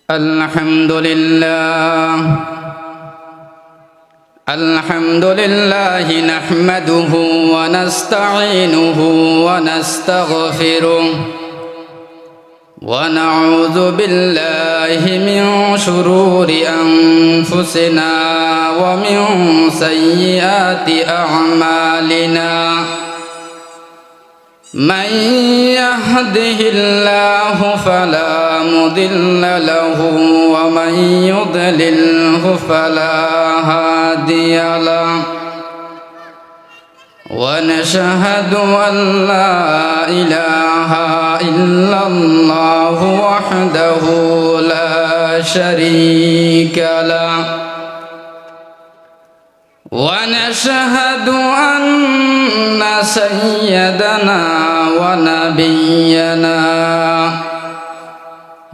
الحمد لله نحمده ونستعينه ونستغفره ونعوذ بالله من شرور أنفسنا ومن سيئات أعمالنا من يهده الله فلا مضل له ومن يضلله فلا هادي له ونشهد أن لا إله إلا الله وحده لا شريك له ونشهد أن سيدنا ونبينا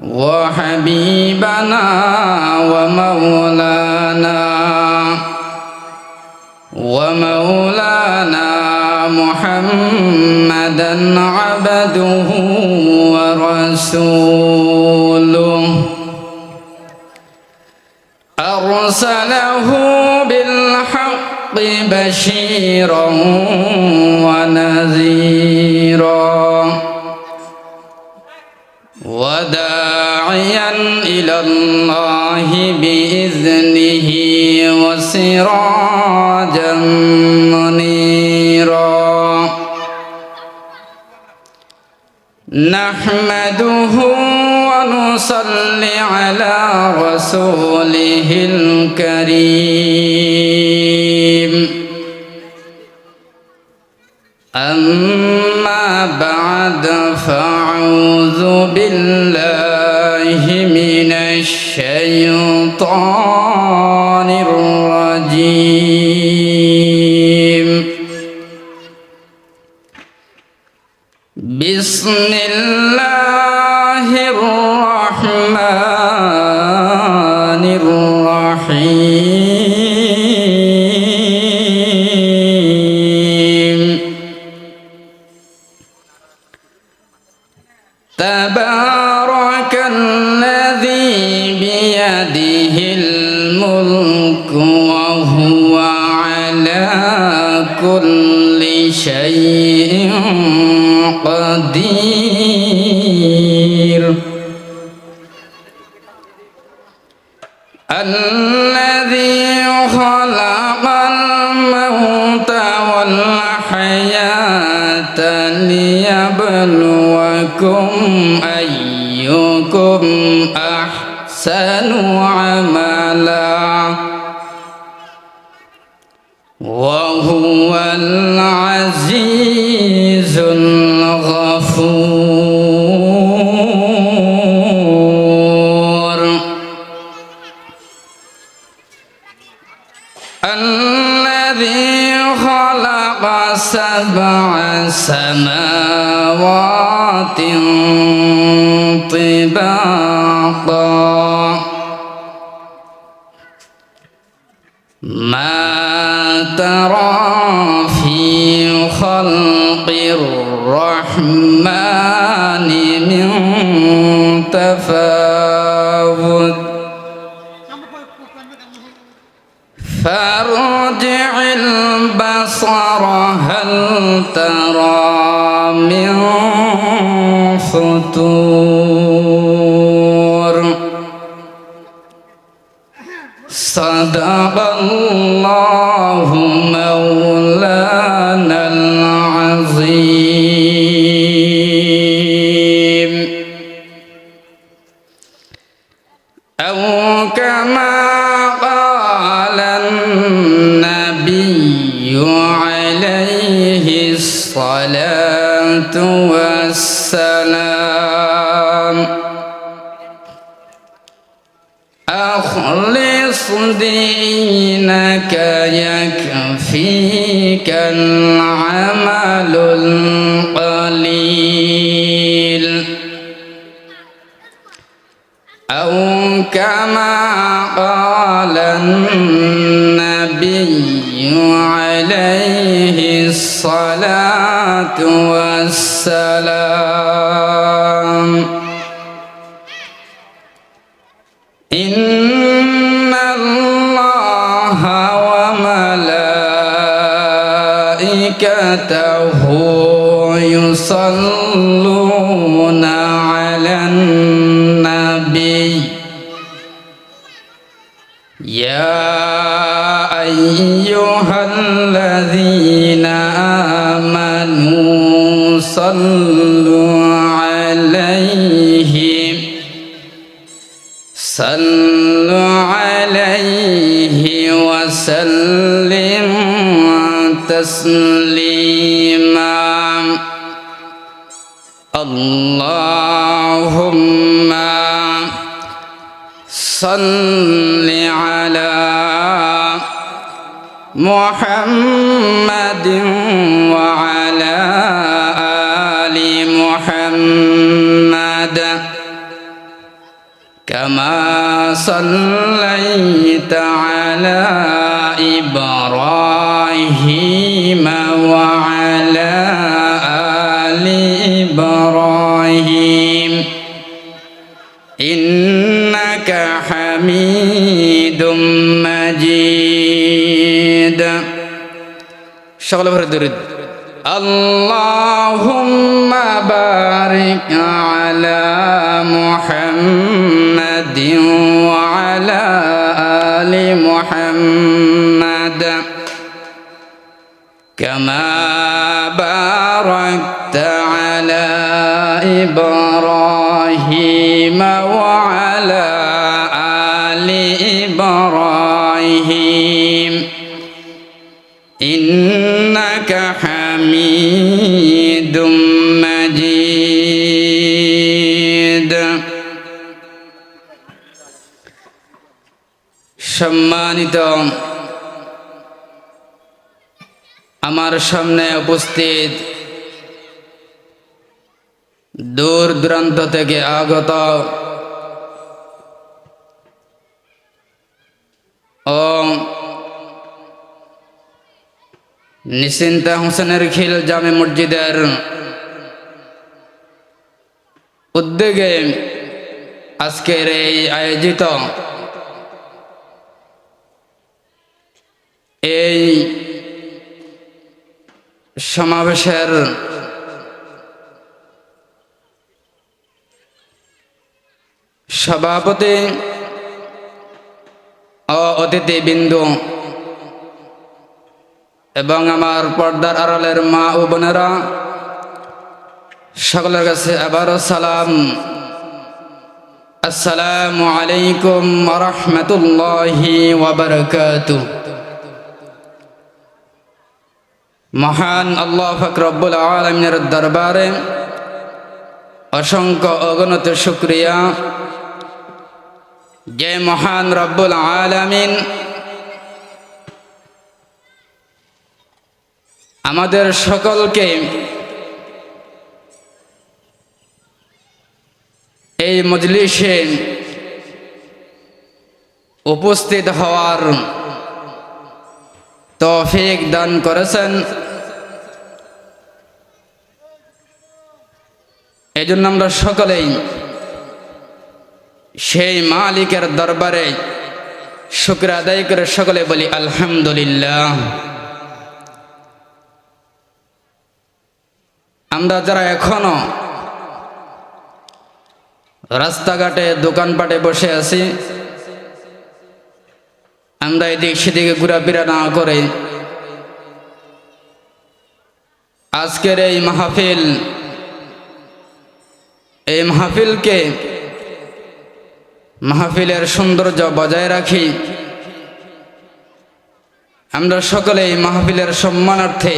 وحبيبنا ومولانا محمدا عبده ورسوله أرسله بالحق بشيرا ونذيرا وداعيا إلى الله بإذنه وسراجا منيرا نحمده ونصلي على رسوله الكريم أما بعد فأعوذ بالله من الشيطان الرجيم بسم الله الرحمن الرحيم تبارك الذي بيده الملك وهو على كل شيء قدير الذي خلق الموت والحياة ليبلوكم أيكم أحسن عملا وهو العزيز الغفور الذي خلق 7 سماوات طباقا ما ترى في خلق الرحمن من تفاوت فارجع البصر هل ترى من فطور صدق الله مولانا العظيم أو كما قال النبي عليه الصلاة والسلام أخلص دينك يكفيك العمل القليل أو كما قال النبي عليه الصلاة والسلام ইন্নাল্লাহা ওয়া মালাইকাতাহু ইউসাল্লুনা আলান নাবী ইয়া আইয়ুহাল্লাযীনা আমানু সাল্লু আলাইহি ওয়া সাল্লিমু তাসলিমা আল্লাহুম্মা সাল্লি আলা মুহাম্মাদিন ওয়া আলা আলি মুহাম্মাদ কামা সাল্লাইতা আলা ইব্রাহিম ওয়া আলা আলি ইব্রাহিম ইন্নাকা হামিদুম মাজিদ। সকলে ভরে দরুদ। আল্লাহুম্মা বারিক আলা মুহাম্মাদিন ওয়া আলা আলি মুহাম্মাদ কামা বারাকতা আলা ইব্রাহিম ওয়া আলা আলি ইব্রাহিম ইন্নাকা হামিদুম মাজিদ। সম্মানিত আমার সামনে উপস্থিত দূর দূরান্ত থেকে আগত ও নিশ্চিন্তা হোসেনের খিল জামে মসজিদের উদ্যোগে আজকের এই আয়োজিত এই সমাবেশের সভাপতি ও অতিথিবৃন্দ এবং আমার পর্দার আড়ালের মা ও বোনেরা, সকলের কাছে আবারও সালাম। আসসালামু আলাইকুম ওয়া রাহমাতুল্লাহি ওয়া বারাকাতুহু। মহান আল্লাহ পাক রব্বুল আলামিনের দরবারে অসংখ্য অগণিত শুকরিয়া, যে মহান রব্বুল আলামিন আমাদের সকলকে এই মজলিসে উপস্থিত হওয়ার তৌফিক দান করেছেন। এই জন্য আমরা সকলেই সেই মালিকের দরবারে শুকর আদায় করে সকলে বলি আলহামদুলিল্লাহ। আমরা যারা এখনো রাস্তাঘাটে দোকানপাটে বসে আছি, আমরা এদিক সেদিকে ঘোরাফেরা না করে আজকের এই মাহফিলকে মাহফিলের সৌন্দর্য বজায় রাখি। আমরা সকলে এই মাহফিলের সম্মানার্থে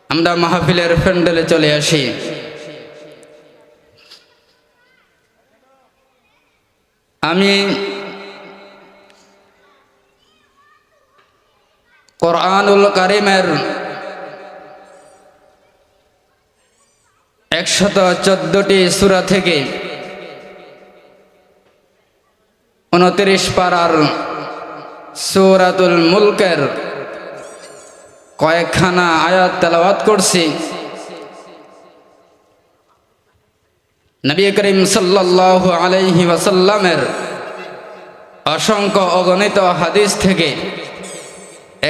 আমরা মাহফিলের প্যান্ডেলে চলে আসি। আমি কোরআনুল কারীমের 114টি সূরা থেকে 29 পারার সূরাতুল মুলকের কয়েকখানা আয়াত তেলাওয়াত করছি। নবী করিম সাল্লাল্লাহু আলাইহি ওয়াসাল্লামের অসংখ্য অগণিত হাদিস থেকে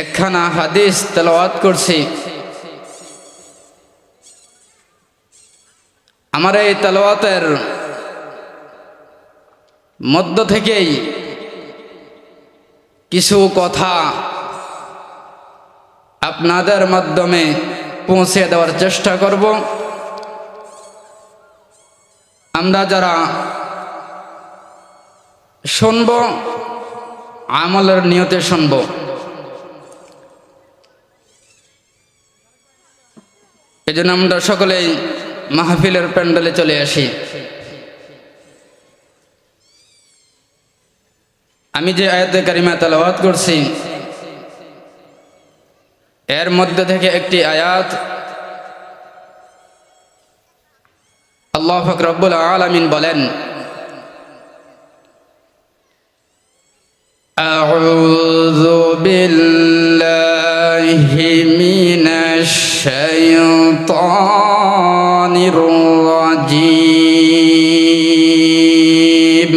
একখানা হাদিস তেলাওয়াত করছি। আমার এই তেলাওয়াতের মধ্য থেকেই কিছু কথা আপনাদের মাধ্যমে পৌঁছে দেওয়ার চেষ্টা করব। আমরা যারা শুনব আমলের নিয়তে শুনব। এই জন্য আমরা সকলেই মাহফিলের প্যান্ডেলে চলে আসি। আমি যে আয়াতে কারিমা তেলাওয়াত করছি এর মধ্যে থেকে একটি আয়াত আল্লাহ পাক রব্বুল আলামিন বলেন, আউযু বিল্লাহি মিনাশ শাইতানির রাজীম।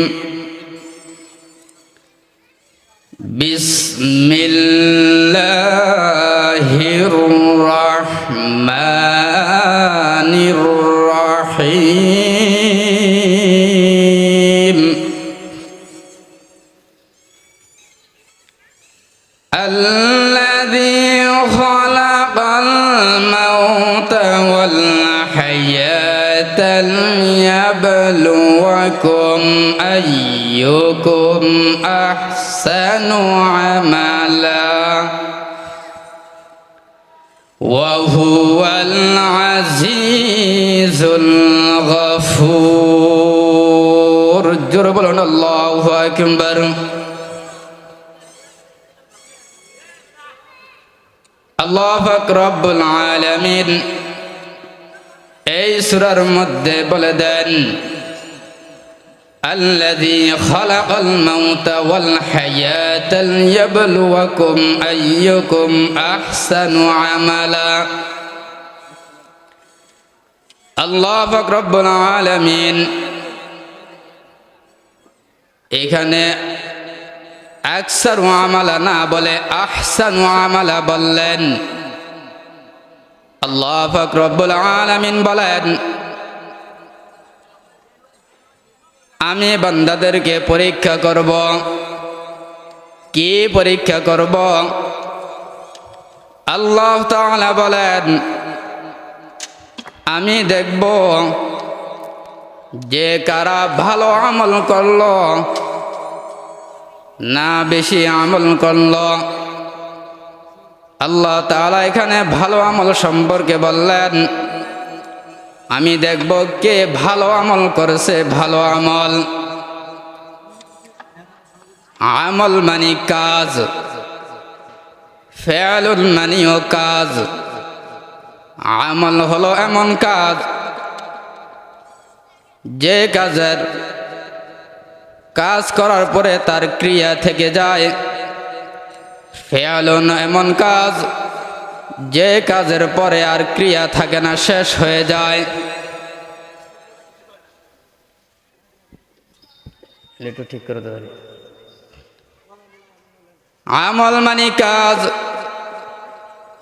বিসমিল্লাহির রাহমানির রাহিম। الذي خلق الموت والحياة ليبلوكم أيكم أحسن عملا وهو العزيز الغفور. جرب لنا الله أكبر. আল্লাহ পাক রব্বুল আলামিন এই সূরার মধ্যে বলে দেন, আল্লাযী খালাকাল মাউতা ওয়াল হায়াতা লিয়াবলুয়াকুম আইয়ুকুম আহসানু আমালা। আল্লাহ পাক রব্বুল আলামিন এখানে আকসারু আমালা না বলে আহসানু আমালা বললেন। আল্লাহ পাক রব্বুল আলামিন বলেন, আমি বান্দাদেরকে পরীক্ষা করব। কি পরীক্ষা করব? আল্লাহ তাআলা বলেন, আমি দেখব যে কারা ভালো আমল করলো না বেশি আমল করল। আল্লাহ তাআলা এখানে ভালো আমল সম্পর্কে বললেন, আমি দেখব কে ভালো আমল করেছে। ভালো আমল, আমল মানে কাজ, ফেয়ালুল মানিও কাজ। আমল হলো এমন কাজ যে কাজের কাজ করার পরে তার ক্রিয়া থেকে যায়। ফেয়ালুন এমন কাজ যে কাজের পরে আর ক্রিয়া থাকে না, শেষ হয়ে যায়। একটু ঠিক করে দেব। আমল মানে কাজ,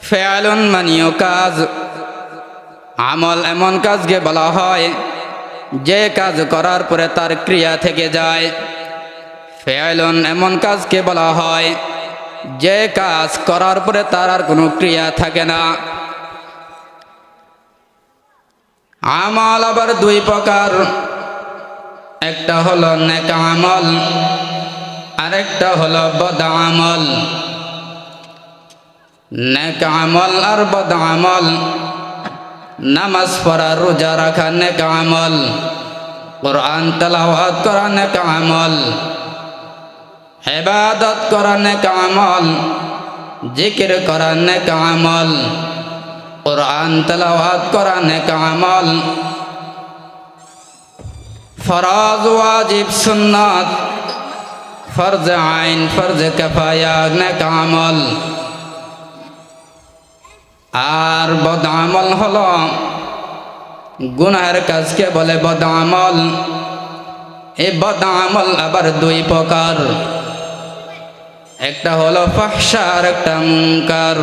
ফেয়ালুন মানিও কাজ। আমল এমন কাজকে বলা হয় যে কাজ করার পরে তার ক্রিয়া থেকে যায়। ফেয়ালুন এমন কাজকে বলা হয় যে কাজ করার পরে তার আর কোনো ক্রিয়া থাকে না। আমল আবার দুই প্রকার, একটা হলো নেক আমল, আরেকটা হলো বদ আমল। নেক আমল আর বদ আমল, নামাজ পড়া, রোজা রাখা নেক আমল, কুরআন তেলাওয়াত করা নেক আমল, ইবাদত করা নেক আমল, জিকির করা নেক আমল, কুরআন তেলাওয়াত করা নেক আমল। ফরজ, ওয়াজিব, সুন্নাত, ফরজ আইন, ফরজ কিফায়া নেক আমল। আর বদ আমল হলো গুনাহের কাজকে বলে বদআমল। এই বদআমল আবার দুই প্রকার, একটা হলো ফাহশা আর একটা মুনকার।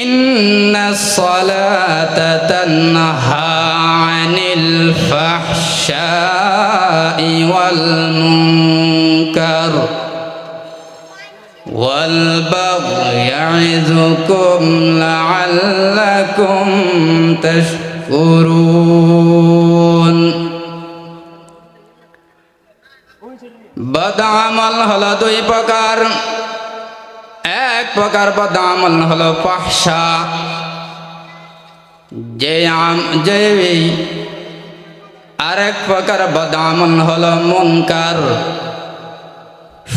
ইন্নাস সালাতা তানহা আনিল ফাহশাই ওয়াল মুনকার ওয়াল বাগই ইয়াইযুকুম লাআল্লাকুম তাশকুরুন। বদআমল হলো দুই প্রকার। এক প্রকার বদআমল হলো ফাহশা, আরেক প্রকার বদআমল হলো মুনকার।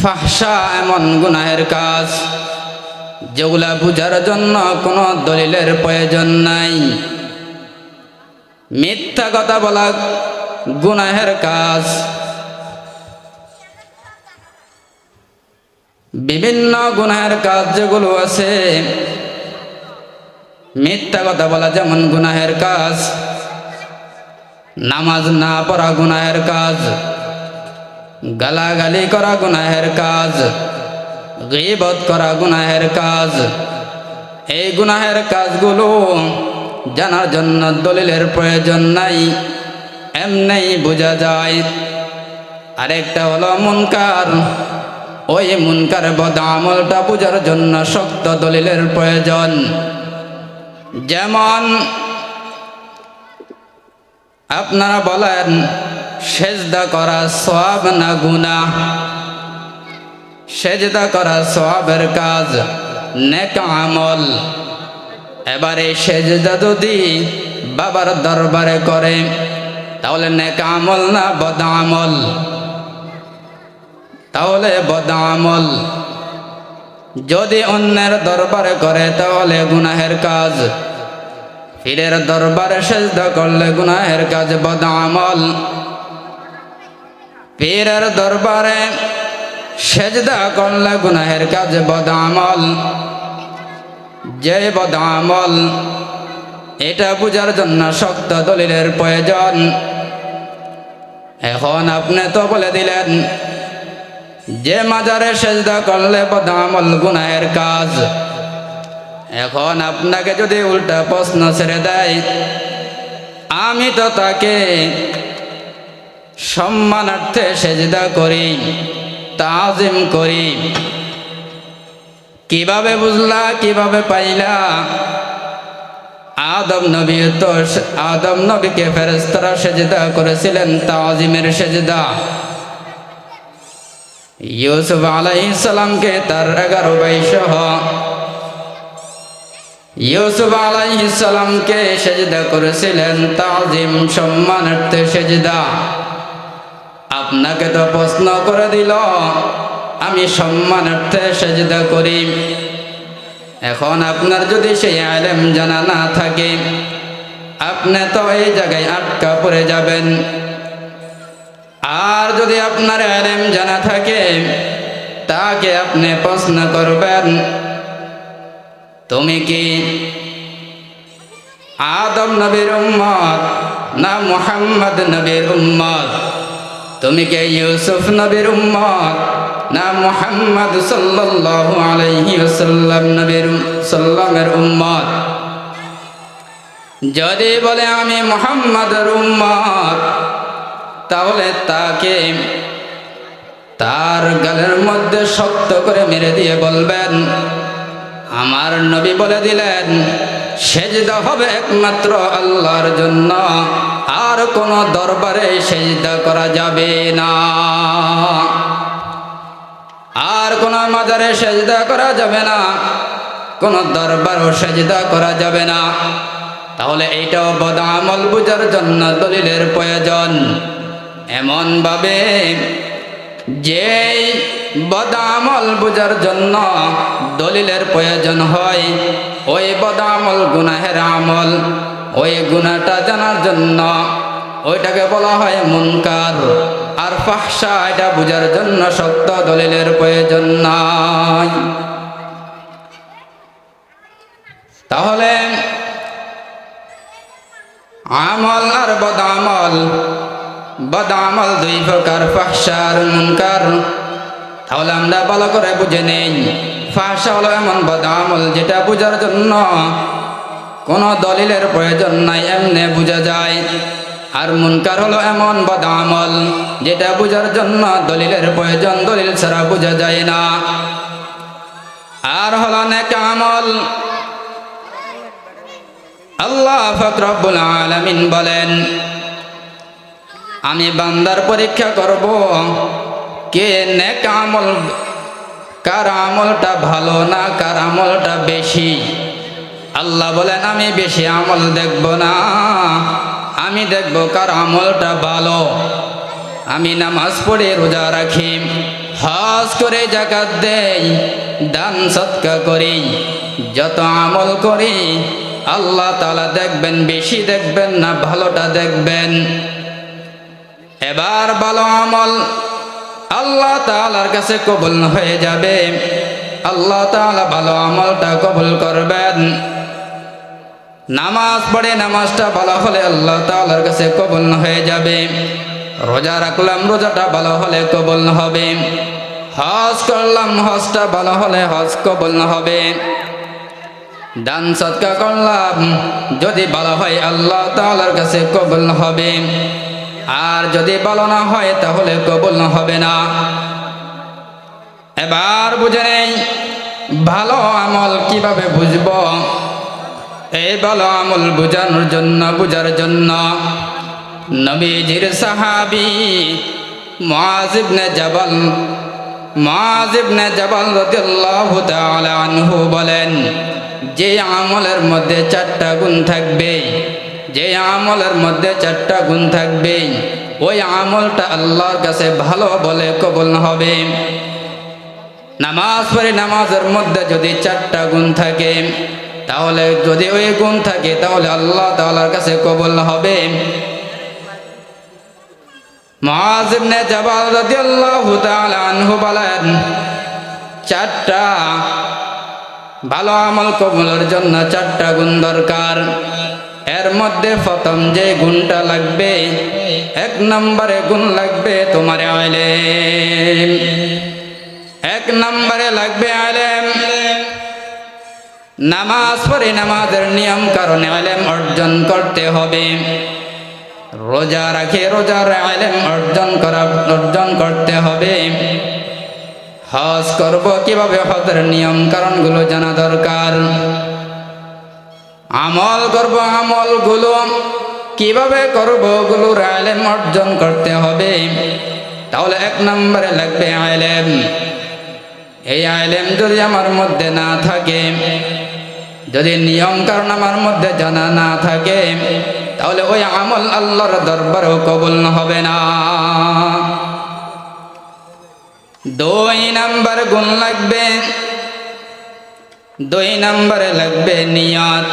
ফাহশা এমন গুনাহের কাজ যেগুলা বুঝার জন্য কোনো দলিলের প্রয়োজন নাই। মিথ্যা কথা বলা গুনাহের কাজ। বিভিন্ন গুনাহের কাজ যেগুলো আছে, মিথ্যা কথা বলা যেমন গুনাহের কাজ, নামাজ না পড়া গুনাহের কাজ, গালাগালি করা গুনাহের কাজ, গীবত করা গুনাহের কাজ। এই গুনাহের কাজগুলো জানার জন্য দলিলের প্রয়োজন নাই, এমনি বোঝা যায়। আরেকটা হলো মুনকার। ওই মুনকার বদআমলটা বোঝার জন্য শক্ত দলিলের প্রয়োজন। যেমন আপনারা বলেন সেজদা করা সওয়াব না গুনাহ? সেজদা করা সওয়াবের কাজ, নেক আমল। এবারে সেজদা যদি বাবার দরবারে করে তাহলে নেক আমল না বদআমল? তাহলে বদআমল। যদি অন্যের দরবারে করে তাহলে গুনাহের কাজ। পীরের দরবারে সেজদা করলে গুনাহের কাজ বদআমল। পীরের দরবারে সেজদা করলে গুনাহের কাজ বদআমল। যে বদআমল, এটা বুঝার জন্য শক্ত দলিলের প্রয়োজন। এখন আপনি তো বলে দিলেন যে মাজারে সেজদা করলে বদআমল গুনাহের কাজ। এখন আপনাকে যদি উল্টা প্রশ্ন ছেড়ে দেয়, আমি তো তাকে সম্মানার্থে সেজদা করি, তাজিম করি, কিভাবে বুঝলা, কিভাবে পাইলা? আদম নবীকে ফেরেশতারা সেজদা করেছিলেন তাজিমের সেজদা। ইউসুফ আলাইহিস সালামকে তার 11 ভাই সহ ইউসুফ আলাইহিস সালামকে সেজদা করেছিলেন তাজিম, সম্মানার্থে সেজদা। আপনাকে তো প্রশ্ন করে দিল আমি সম্মানার্থে সেজদা করি। এখন আপনার যদি সেই ইলম জানা না থাকে, আপনি তো এই জায়গায় আটকা পড়ে যাবেন। আর যদি আপনার ইলম জানা থাকে, তাকে আপনি প্রশ্ন করবেন, তুমি কি আদম নবীর উম্মত না মুহাম্মদ নবীর উম্মত? তুমি কি ইউসুফ নবীর উম্মত না মুহাম্মদ সাল্লাল্লাহু আলাইহি ওয়াসাল্লাম নবীর উম্মত? যদি বলে আমি মুহাম্মদের উম্মত, তাহলে তাকে তার গালের মধ্যে শক্ত করে মেরে দিয়ে বলবেন, আমার নবী বলে দিলেন সেজদা হবে একমাত্র আল্লাহর জন্য, আর কোন দরবারে সেজদা করা যাবে না, আর কোন মাজারে সেজদা করা যাবে না, কোন দরবারও সেজদা করা যাবে না। তাহলে এইটাও বদআমল বুঝার জন্য দলিলের প্রয়োজন। এমন ভাবে যে বদআমল বুঝার জন্য দলিলের প্রয়োজন হয়, ওই বদআমল গুনাহের আমল, ওই গুনাহটা জানার জন্য ওইটাকে বলা হয় মুনকার। আর ফাহশা, এটা বুঝার জন্য শক্ত দলিলের প্রয়োজন নাই। তাহলে আমল আর বদামল, বদামল দুই প্রকার, ফাহশা আর মুনকার। তাহলে আমরা ভালো করে বুঝে নেই, ফাহশা হলো এমন বদামল যেটা বোঝার জন্য কোনো দলিলের প্রয়োজন নাই, এমনি বোঝা যায়। আর মুনকার হলো এমন বদামল যেটা বোঝার জন্য দলিলের প্রয়োজন, দলিল ছাড়া বোঝা যায় না। আর হলো নেক আমল। আল্লাহ পাক রব্বুল আলামিন বলেন, আমি বান্দার পরীক্ষা করব কে নেক আমল, কার আমলটা ভালো না কার আমলটা বেশি। আল্লাহ বলেন, আমি বেশি আমল দেখব না, আমি দেখব কার আমলটা ভালো। আমি নামাজ পড়ে রোজা রাখি, হজ করে যাকাত দেই, দান সদকা করি, যত আমল করি আল্লাহ তাআলা দেখবেন, বেশি দেখবেন না ভালোটা দেখবেন। এবার ভালো আমল আল্লাহ তাআলার কাছে কবুল হয়ে যাবে, আল্লাহ তাআলা ভালো আমলটা কবুল করবেন। নামাজ পড়ে নামাজটা ভালো হলে আল্লাহ তাআলার কাছে কবুল হয়ে যাবে। রোজা রাখলাম, রোজাটা ভালো হলে কবুল হবে। হজ করলাম, হজটা ভালো হলে হজ কবুল হবে। দান সদকা করলাম, যদি ভালো হয় আল্লাহ তাআলার কাছে কবুল হবে, আর যদি ভালো না হয় তাহলে কবুল হবে না। এবার বুঝে নেই ভালো আমল কিভাবে বুঝব। এই ভালো আমল বুঝানোর জন্য, বুঝার জন্য নবীজির সাহাবী মুআয ইবনে জাবাল রাদিয়াল্লাহু তাআলা আনহু বলেন, যে আমলের মধ্যে 4টা গুণ থাকবে, যে আমলের মধ্যে 4টা গুণ থাকবে, ওই আমলটা আল্লাহর কাছে ভালো বলে কবুল হবে। নামাজ পড়ে নামাজের মধ্যে যদি 4টা গুণ থাকে, তাহলে যদি ওই গুণ থাকে তাহলে আল্লাহ তাআলার কাছে কবুল হবে। মুআয ইবনে জাবাল রাদিয়াল্লাহু তাআলা আনহু বলেন, 4টা ভালো আমল কবুলের জন্য 4টা গুণ দরকার। এর মধ্যে প্রথম যে গুণটা লাগবে, 1 নম্বরে গুণ লাগবে তোমার ইলম। 1 নম্বরে লাগবে ইলম। নামাজ পড়ে নামাজের নিয়ম কারণে ইলম অর্জন করতে হবে। রোজা রাখে রোজার ইলম অর্জন করতে হবে। হজ করব কিভাবে, হজের নিয়ম কারণগুলো জানা দরকার। আমল করব, আমলগুলো কিভাবে করব ওগুলোর ইলম অর্জন করতে হবে। তাহলে 1 নম্বরে লাগবে ইলম। এই ইলম যদি আমার মধ্যে না থাকে, যদি নিয়ম কারণ আমার মধ্যে জানা না থাকে, তাহলে ওই আমল আল্লাহর দরবারেও কবুল হবে না। 2 নম্বর গুণ লাগবে, 2 নম্বরে লাগবে নিয়ত।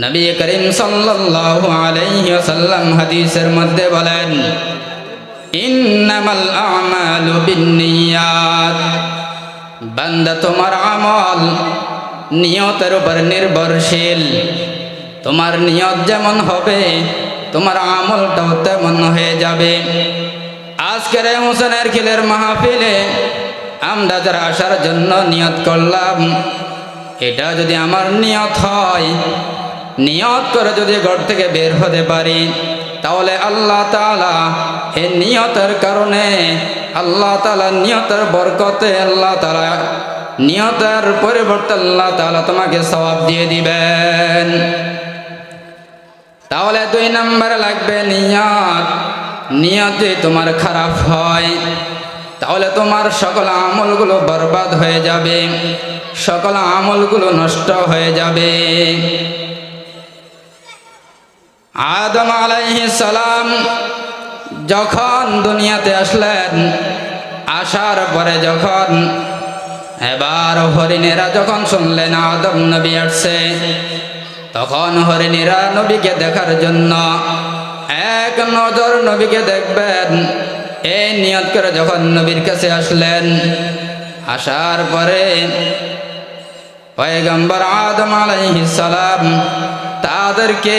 নবী করিম সাল্লাল্লাহু আলাইহি ওয়াসাল্লাম হাদিসের মধ্যে বলেন, ইন্নামাল আমালু বিন্নিয়াত। বান্দা তোমার আমল নিয়তের উপর নির্ভরশীল। তোমার নিয়ত যেমন হবে তোমার আমলটাও তেমন হয়ে যাবে। আজকের এই হোসেনের খিলের মাহফিলে আমরা যারা আসার জন্য নিয়ত করলাম, এটা যদি আমার নিয়ত হয়, নিয়ত করে যদি ঘর থেকে বের হতে পারি, তাহলে আল্লাহ তাআলা এই নিয়তের কারণে, আল্লাহ তাআলা নিয়তের বরকতে, আল্লাহ তাআলা নিয়তের পরিবর্তে আল্লাহ তাআলা তোমাকে সওয়াব দিয়ে দিবেন। তাহলে 2 নম্বরে লাগবে নিয়ত। নিয়ত যদি তোমার খারাপ হয়, তাহলে তোমার সকল আমলগুলো বরবাদ হয়ে যাবে, সকল আমলগুলো নষ্ট হয়ে যাবে। আদম আলাইহিস সালাম যখন দুনিয়াতে আসলেন, আসার পরে যখন এবার হরিণেরা যখন শুনলেন আদম নবী আসছে, তখন হরিণেরা নবীকে দেখার জন্য এক নজর নবীকে দেখবেন এই নিয়ত করে যখন নবীর কাছে আসলেন, আসার পরে পয়গম্বর আদম আলাইহিস সালাম তাদেরকে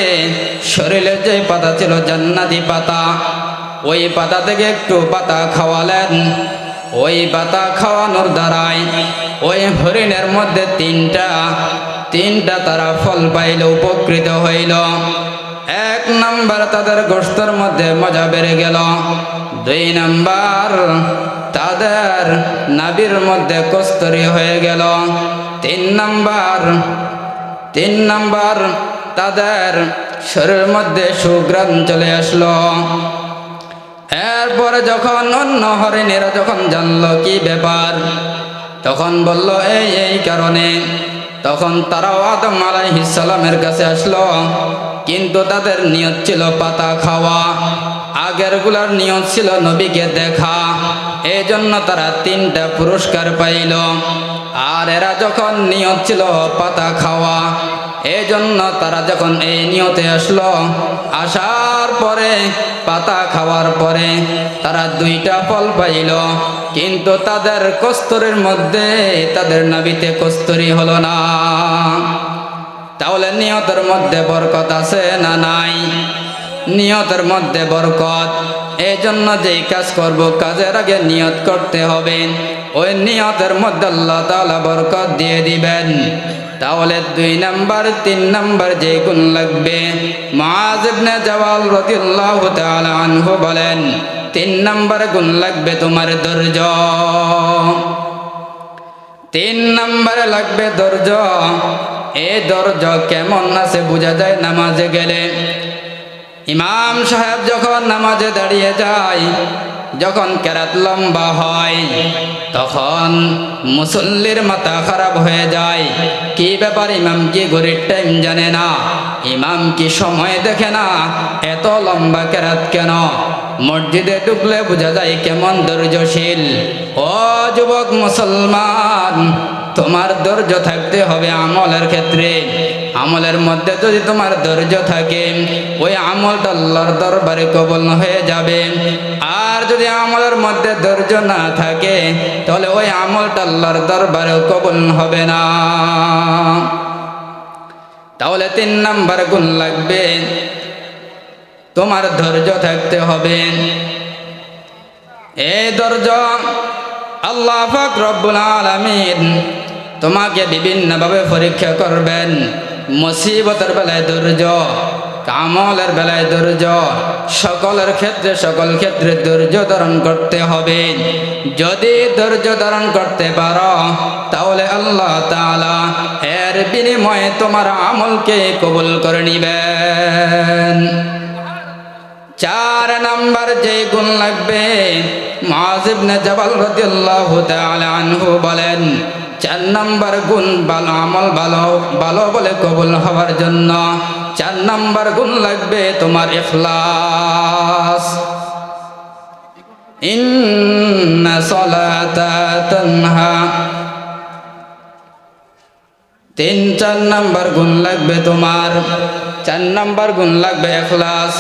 শরীরে যে পাতা ছিল জান্নাতি পাতা, ওই পাতা থেকে একটু পাতা খাওয়ালেন। ওই পাতা খাওয়ানোর দ্বারাই ওই হরিণের মধ্যে তিনটা তারা ফল পাইল, উপকৃত হইল। এক নাম্বার, তাদের গোশতের মধ্যে মজা বেড়ে গেল। দুই নাম্বার, তাদের নাভির মধ্যে কস্তরি হয়ে গেল। তিন নাম্বার, তাদের শরীরের মধ্যে সুঘ্রাণ চলে আসলো। এরপরে যখন অন্য হরিণেরা যখন জানলো কি ব্যাপার, তখন বলল এই কারণে। তখন তারাও আদম আলাইহিস সালামের কাছে আসলো, কিন্তু তাদের নিয়ত ছিল পাতা খাওয়া, আগের গুলার নিয়ত ছিল নবীকে দেখা। এই জন্য তারা 3টা পুরস্কার পাইল। আর এরা যখন নিয়ত ছিল পাতা খাওয়া, এই জন্য তারা যখন এই নিয়তে আসলো, আসার পরে পাতা খাওয়ার পরে তারা 2টা ফল পাইল, কিন্তু তাদের কস্তরের মধ্যে, তাদের নাভিতে কস্তরি হলো না। তাহলে নিয়তের মধ্যে বরকত আছে না নাই? নিয়তের মধ্যে বরকত। এই জন্য যেই কাজ করব, কাজের আগে নিয়ত করতে হবে। ওই নিয়তের মধ্যে আল্লাহ তাআলা বরকত দিয়ে দিবেন। তাহলে 2 নাম্বার 3 নাম্বার যে গুণ লাগবে, মুআয ইবনে জাবাল রাদিয়াল্লাহু তাআলা আনহু বলেন, 3 নাম্বার গুণ লাগবে তোমার ধৈর্য। 3 নাম্বারে লাগবে ধৈর্য। এই ধৈর্য কেমন আছে বোঝা যায় নামাজে গেলে। ইমাম সাহেব যখন নামাজে দাঁড়িয়ে যায়, যখন কেরাত লম্বা হয়, তখন মুসল্লির মাথা খারাপ হয়ে যায়। কি ব্যাপার, ইমাম কি ঘড়ির টাইম জানে না? ইমাম কি সময় দেখে না? এত লম্বা কেরাত কেন? মসজিদে ঢুকলে বোঝা যায় কেমন ধৈর্যশীল। ও যুবক মুসলমান, তোমার ধৈর্য থাকতে হবে আমলের ক্ষেত্রে। আমলের মধ্যে যদি তোমার ধৈর্য থাকে, ওই আমলটা আল্লাহর দরবারে কবুল হয়ে যাবে। আর যদি আমলের মধ্যে ধৈর্য না থাকে, তাহলে ওই আমলটা আল্লাহর দরবারে কবুল হবে না। তাহলে 3 নাম্বার গুণ লাগবে, তোমার ধৈর্য থাকতে হবে। এই ধৈর্য আল্লাহ পাক রব্বুল আলামিন তোমাকে বিভিন্নভাবে পরীক্ষা করবেন। মুসিবতের বেলায় ধৈর্য, আমলের বেলায় ধৈর্য, সকল ক্ষেত্রে ধৈর্য ধারণ করতে হবে। যদি ধৈর্য ধারণ করতে পারো, তাহলে আল্লাহ তাআলা এর বিনিময়ে তোমার আমলকে কবুল করে নিবেন। 4 নাম্বার যে গুণ লাগবে, মুআয ইবনে জাবাল রাদিয়াল্লাহু তাআলা আনহু বলেন, 4 নাম্বার গুণ ভালো আমল ভালো বলে কবুল হওয়ার জন্য 4 নাম্বার গুণ লাগবে তোমার ইখলাস। ইন্না সালাতা তানহা, 3-4 নাম্বার গুণ লাগবে তোমার। 4 নাম্বার গুণ লাগবে ইখলাস।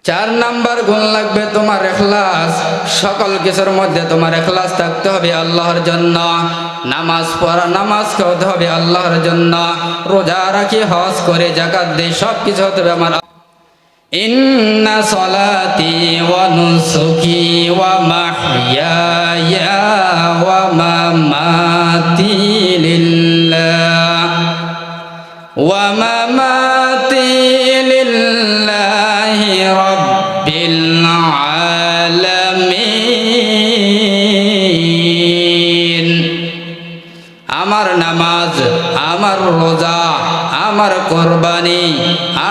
4 নাম্বার গুণ লাগবে তোমার ইখলাস। সকল কিছুর মধ্যে তোমার ইখলাস থাকতে হবে আল্লাহর জন্য। নামাজ পড়া, নামাজ পড়তে হবে আল্লাহর জন্য। রোজা রাখি, হজ করে, যাকাত দেই, সব কিছু হতে হবে আমার। ইন্না সলাতি ওয়া নুসুকি ওয়া মাহইয়ায়া ওয়া মামাতি লিল্লাহ ওয়া মামাতি লিল্লাহি রাব্বিল আলামিন। আমার নামাজ, আমার রোজা, আমার কোরবানি,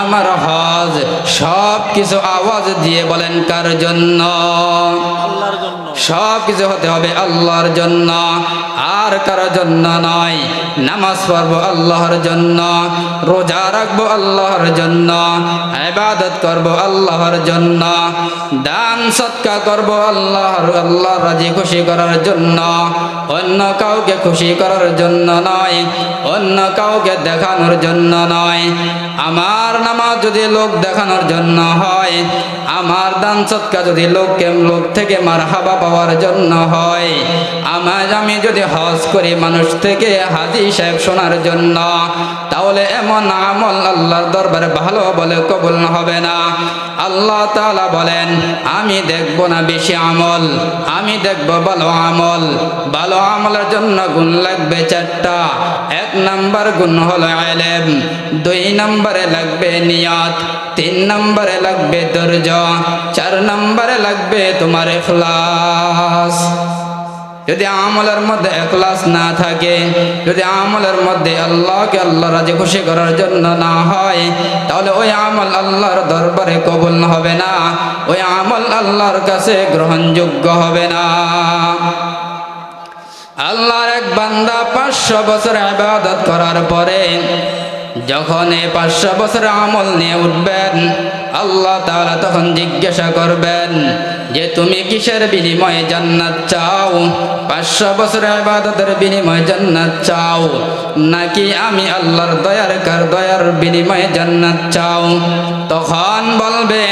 আমার হজ, সব কিছু আওয়াজ দিয়ে বলেন কার জন্য? আল্লাহর জন্য। সব কিছু হতে হবে আল্লাহর জন্য, আর কারোর জন্য নয়। নামাজ পড়বো আল্লাহর জন্য, রোজা রাখবো আল্লাহর জন্য, ইবাদত করবো আল্লাহর জন্য, দান সদকা করবো আল্লাহর রাজি খুশি করার জন্য, অন্য কাউকে খুশি করার জন্য নয়, অন্য কাউকে দেখানোর জন্য নয়। আমার নামাজ যদি লোক দেখানোর বাড়ানোর জন্য হয়, আমার দান সৎকা যদি লোক থেকে মারহাবা পাওয়ার জন্য হয়, আমি যদি হজ করি মানুষ থেকে হাজী সাহেব শোনার জন্য, তাহলে এমন আমল আল্লাহর দরবারে ভালো বলে কবুল হবে না। আল্লাহ তাআলা বলেন, আমি দেখব না বেশি আমল, আমি দেখব ভালো আমল। ভালো আমলের জন্য গুণ লাগবে 4টা। 1 নাম্বার গুণ হলো ইলম, 2 নম্বরে লাগবে নিয়ত, 3 নম্বরে লাগবে ধৈর্য, 4 নম্বরে লাগবে তোমার ইখলাস। যদি আমলের মধ্যে ইখলাস না থাকে, যদি আমলের মধ্যে আল্লাহকে আল্লাহ রাজি খুশি করার জন্য না হয়, তাহলে ওই আমল আল্লাহর দরবারে কবুল হবে না, ওই আমল আল্লাহর কাছে গ্রহণযোগ্য হবে না। আল্লাহর এক বান্দা 500 বছর ইবাদত করার পরে যখন এই 500 বছর আমল নিয়ে উঠবেন, আল্লাহ তাআলা তখন জিজ্ঞাসা করবেন যে তুমি কিসের বিনিময়ে জান্নাত চাও? 500 বছর ইবাদতের বিনিময়ে জান্নাত চাও, নাকি আমি আল্লাহর দয়ার বিনিময়ে জান্নাত চাও? তখন বলবে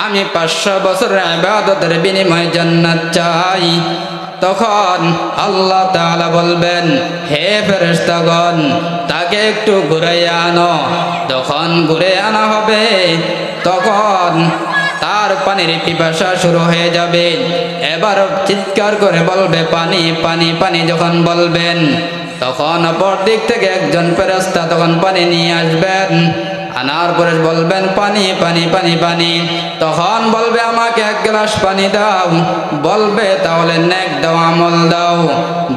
আমি 500 বছর ইবাদতের বিনিময়ে জান্নাত চাই। তখন আল্লাহ তাআলা বলবেন, হে ফেরেশতাগণ, তাকে একটু ঘুরাইয়া আনো। তখন ঘুরে আনা হবে, তখন তার পানির পিপাসা শুরু হয়ে যাবে। এবার চিৎকার করে বলবে পানি পানি পানি। যখন বলবেন, তখন অপর দিক থেকে একজন ফেরেশতা তখন পানি নিয়ে আসবেন। আনার পরে বলবেন পানি পানি পানি পানি। তখন বলবে আমাকে 1 গ্লাস পানি দাও। বলবে তাহলে নেক দাও, আমল দাও।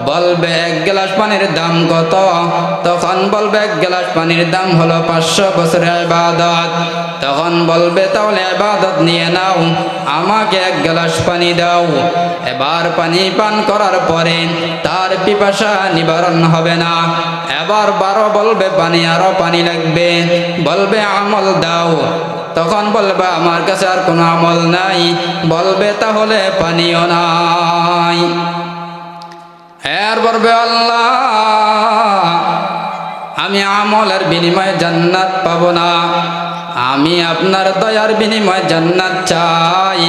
বলবে 1 গ্লাস পানির দাম কত? তখন বলবে 1 গ্লাস পানির দাম হলো 500 বছরের ইবাদত। তখন বলবে তাহলে ইবাদত নিয়ে নাও, আমাকে 1 গ্লাস পানি দাও। এবার পানি পান করার পরে তার পিপাসা নিবারণ হবে না। এবার 12 বলবে পানি, আরো পানি লাগবে। বলবে আমল দাও। তখন বলবে আমার কাছে আর কোনো আমল নাই। বলবে তাহলে পানিও নাই। এর বলবে আল্লাহ, আমি আমলের বিনিময়ে জান্নাত পাবো না, আমি আপনার দয়ার বিনিময়ে জান্নাত চাই,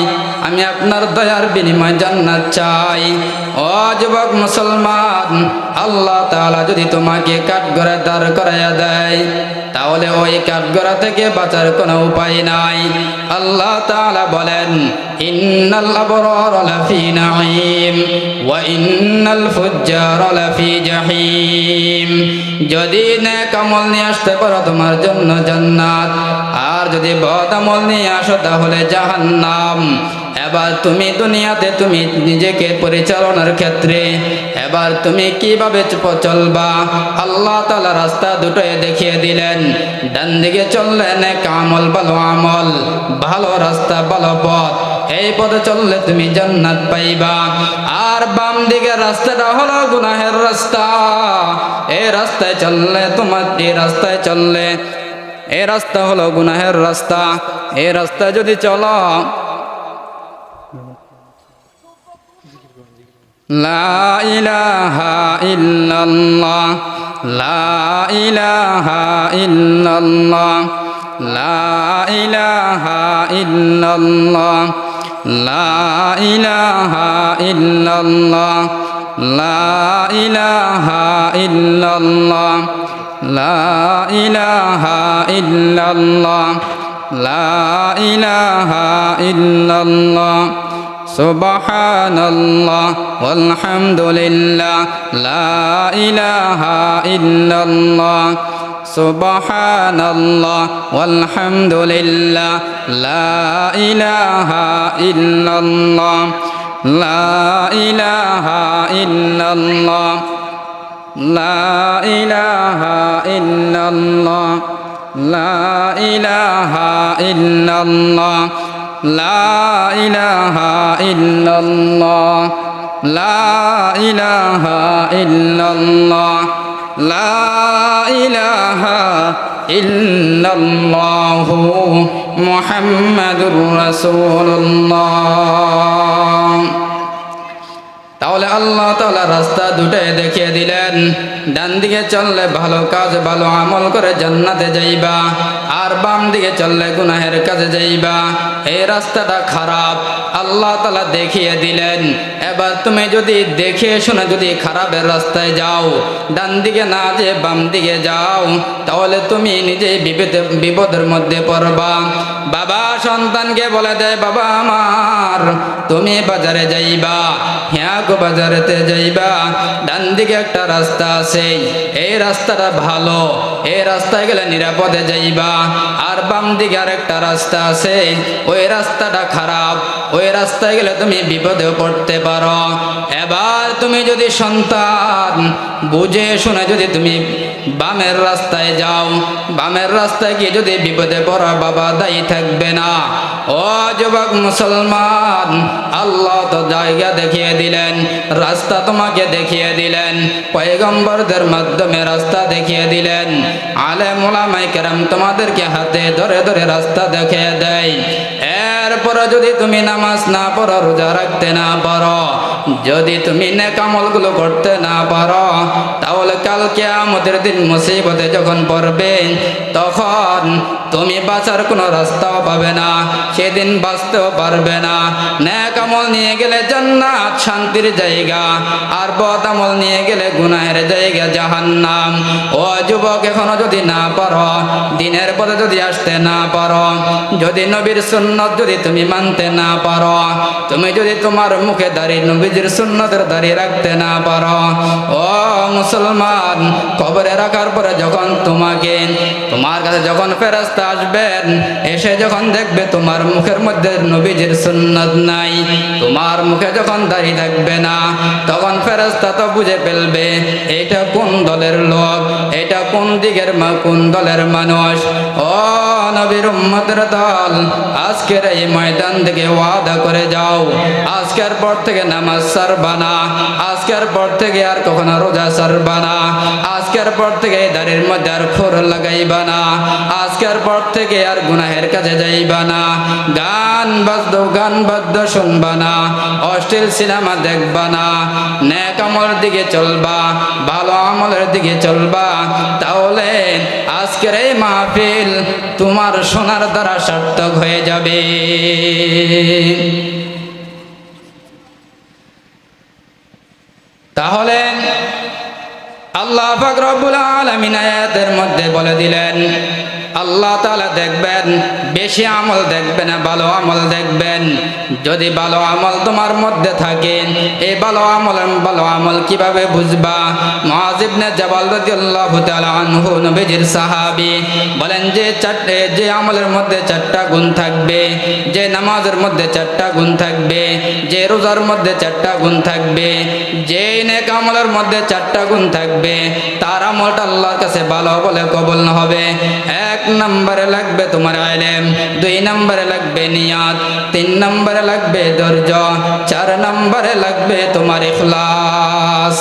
আমি আপনার দয়ার বিনিময়ে জান্নাত চাই। ও যুবক মুসলমান, আল্লাহ তাআলা যদি তোমাকে কাঠগড়ায় দাঁড় করাইয়া দেয়, তাহলে ওই কাঠগড়া থেকে বাঁচার কোনো উপায় নাই। আল্লাহ তাআলা বলেন, ইন্নাল আবরারা লাফি নাঈম ওয়া ইন্নাল ফুজ্জারা লাফি জাহিম। যদি নেক আমল নিয়ে আসতে পারো তোমার জন্য জান্নাত, আর যদি বদ আমল নিয়ে আসো তাহলে জাহান্নাম। এবার তুমি দুনিয়াতে তুমি নিজেকে পরিচালনার ক্ষেত্রে এবার তুমি কিভাবে চলবা, আল্লাহ তাআলা রাস্তা দুটোই দেখিয়ে দিলেন। ডান দিকে চললে নেক আমল, ভালো আমল, ভালো রাস্তা, ভালো পথ, এই পথে চললে তুমি জান্নাত পাইবা। আর বাম দিকের রাস্তাটা হলো গুনাহের রাস্তা। এই রাস্তায় চললে এই রাস্তা হলো গুনাহের রাস্তা। এই রাস্তা যদি চলো, লা ইলাহা ইল্লাল্লাহ, লা ইলাহা ইল্লাল্লাহ, লা ইলাহা ইল্লাল্লাহ, লা ইলাহা ইল্লাল্লাহ, লা ইলাহা ইল্লাল্লাহ, লা ইলাহা ইল্লাল্লাহ, লা ইলাহা ইল্লাল্লাহ, সুবহানাল্লাহ ওয়ালহামদুলিল্লাহ, লা ইলাহা ইল্লাল্লাহ, সুবহানাল্লাহ ওয়ালহামদুলিল্লাহ, লা ইলাহা ইল্লাল্লাহ, লা ইলাহা ইল্লাল্লাহ, লা ইলাহা ইল্লাল্লাহ, লা ইলাহা ইল্লাল্লাহ, লা ইলাহা ইল্লাল্লাহ, লা ইলাহা ইল্লাল্লাহ, লা ইলাহা ইল্লাল্লাহু মুহাম্মাদুর রাসূলুল্লাহ। তাহলে তাহলে আল্লাহ তাআলা রাস্তা দুটাই দেখিয়ে দিলেন। ডান দিকে চললে ভালো কাজ ভালো আমল করে জান্নাতে যাইবা, আর বাম দিকে চললে গুনাহের কাজে যাইবা। এই রাস্তাটা খারাপ আল্লাহ তাআলা দেখিয়ে দিলেন। এবার তুমি যদি দেখে শুনে যদি খারাপের রাস্তায় যাও, ডান দিকে না যে বাম দিকে যাও, তাহলে তুমি নিজেই বিপদের মধ্যে পড়বা। বাবা সন্তানকে বলে দেয়, বাবা আমার তুমি বাজারে যাইবা, হ্যাঁ গো বাজারেতে যাইবা, ডান দিকে একটা রাস্তা আছে, এই রাস্তাটা ভালো, এই রাস্তায় গেলে নিরাপদে যাইবা। আর বাম দিকে আরেকটা রাস্তা আছে, ওই রাস্তাটা খারাপ, ওই রাস্তায় গেলে তুমি বিপদেও পড়তে পারো। এবার তুমি যদি সন্তান বুঝে শুনে যদি তুমি বামের রাস্তায় যাও, বামের রাস্তায় গিয়ে যদি বিপদে পড়া, বাবা দায়ী থাকবে না। ও যুবক মুসলমান, আল্লাহ তো জায়গা দেখিয়ে দিলেন, রাস্তা তোমাকে দেখিয়ে দিলেন, পয়গম্বরদের মাধ্যমে রাস্তা দেখিয়ে দিলেন, আলেম ওলামায়ে কেরাম তোমাদেরকে হাতে ধরে ধরে রাস্তা দেখিয়ে দেয়। এরপরে যদি তুমি নামাজ না পড়ো, রোজা রাখতে না পারো, যদি তুমি নেক আমলগুলো করতে না পারো, তাহলে কাল কিয়ামতের দিন মুসিবতে যখন পড়বে, তখন তুমি বাঁচার কোনো রাস্তাও পাবে না, সেদিন বাঁচতেও পারবে না। নেক আমল নিয়ে গেলে জান্নাত শান্তির জায়গা, আর বদ আমল নিয়ে গেলে গুনাহের জায়গা জাহান্নাম। ও যুবক, এখনো যদি না পারো, দিনের পথে যদি আসতে না পারো, যদি নবীর সুন্নত যদি তুমি মানতে না পারো, তুমি যদি তোমার মুখে দাঁড়িয়ে নবীজির সুন্নতের দাঁড়িয়ে রাখতে না পারো, ও মুসলমান, কবরে রাখার পরে যখন তোমার কাছে যখন ফেরেশতা আসবেন, এসে যখন দেখবে তোমার মুখের মধ্যে নবীজির সুন্নত নাই, তোমার মুখে যখন দাঁড়িয়ে থাকবে না, তখন ফেরেশতা তো বুঝে ফেলবে এটা কোন দলের লোক, এটা কোন দলের মানুষ। ও নবীর উম্মতের দল, আজকের এই ময়দান থেকে ওয়াদা করে যাও, আজকের পর থেকে নামাজ ছাড়বা না, আজকের পর থেকে আর কখনো রোজা ছাড়বা না, আজকের পর থেকে দাড়ির মধ্যে আর খোর লাগাইবা না, আজকের পর থেকে আর গুনাহের কাছে যাইবা না, গান বাদ্য শুনবা না, অশ্লীল সিনেমা দেখবা না, নেক আমলের দিকে চলবা, ভালো আমলের দিকে চলবা। তাহলে আজকের এই মাহফিল তোমার শোনার দ্বারা সার্থক হয়ে যাবে। তাহলে আল্লাহ পাক রব্বুল আলামিন আয়াতের মধ্যে বলে দিলেন, আল্লাহ তাআলা দেখবেন, বেশি আমল দেখবেন না, ভালো আমল দেখবেন। যদি ভালো আমল তোমার মধ্যে থাকে, এই ভালো আমল কিভাবে বুঝবা? মুআয ইবনে জাবাল রাদিয়াল্লাহু তাআলা আনহু, নবীজির সাহাবী, বলেন যে আমলের মধ্যে 4টা গুণ থাকবে, যে নামাজের মধ্যে 4টা গুণ থাকবে, যে রোজার মধ্যে 4টা গুণ থাকবে, যে নেক আমলের মধ্যে 4টা গুণ থাকবে, তার আমলটা আল্লাহর কাছে ভালো বলে কবুল হবে। 1 নম্বরে লাগবে তোমার ইলম, 2 নম্বরে লাগবে নিয়ত, 3 নম্বরে লাগবে ধৈর্য, 4 নম্বরে লাগবে তোমার ইখলাস।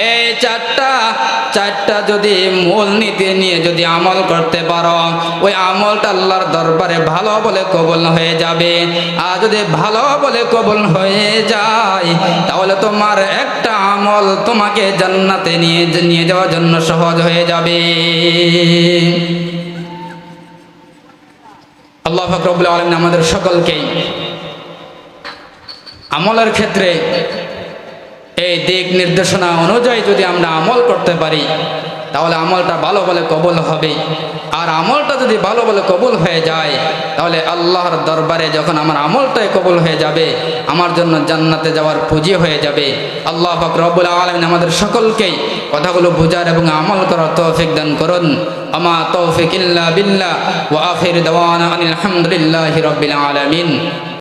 এই চারটা যদি মূল নীতি নিয়ে যদি আমল করতে পারো, ওই আমলটা আল্লাহর দরবারে ভালো বলে কবুল হয়ে যাবে। আর যদি ভালো বলে কবুল হয়ে যায়, তাহলে তোমার একটা আমল তোমাকে জান্নাতে নিয়ে যাওয়ার জন্য সহজ হয়ে যাবে। আল্লাহ পাক রব্বুল আলামিন আমাদের সকলকেই আমলের ক্ষেত্রে এই দিক নির্দেশনা অনুযায়ী যদি আমরা আমল করতে পারি, তাহলে আমলটা ভালো বলে কবুল হবে। আর আমলটা যদি ভালো বলে কবুল হয়ে যায়, তাহলে আল্লাহর দরবারে যখন আমার আমলটাই কবুল হয়ে যাবে, আমার জন্য জান্নাতে যাওয়ার পুঁজি হয়ে যাবে। আল্লাহ পাক রব্বুল আলামিন আমাদের সকলকেই কথাগুলো বুঝার এবং আমল করার তৌফিক দান করুন। আমা তৌফিক ইল্লা বিল্লাহ, ওয়া আখির দাওয়ানা আনিল হামদুলিল্লাহি রাব্বিল আলামিন।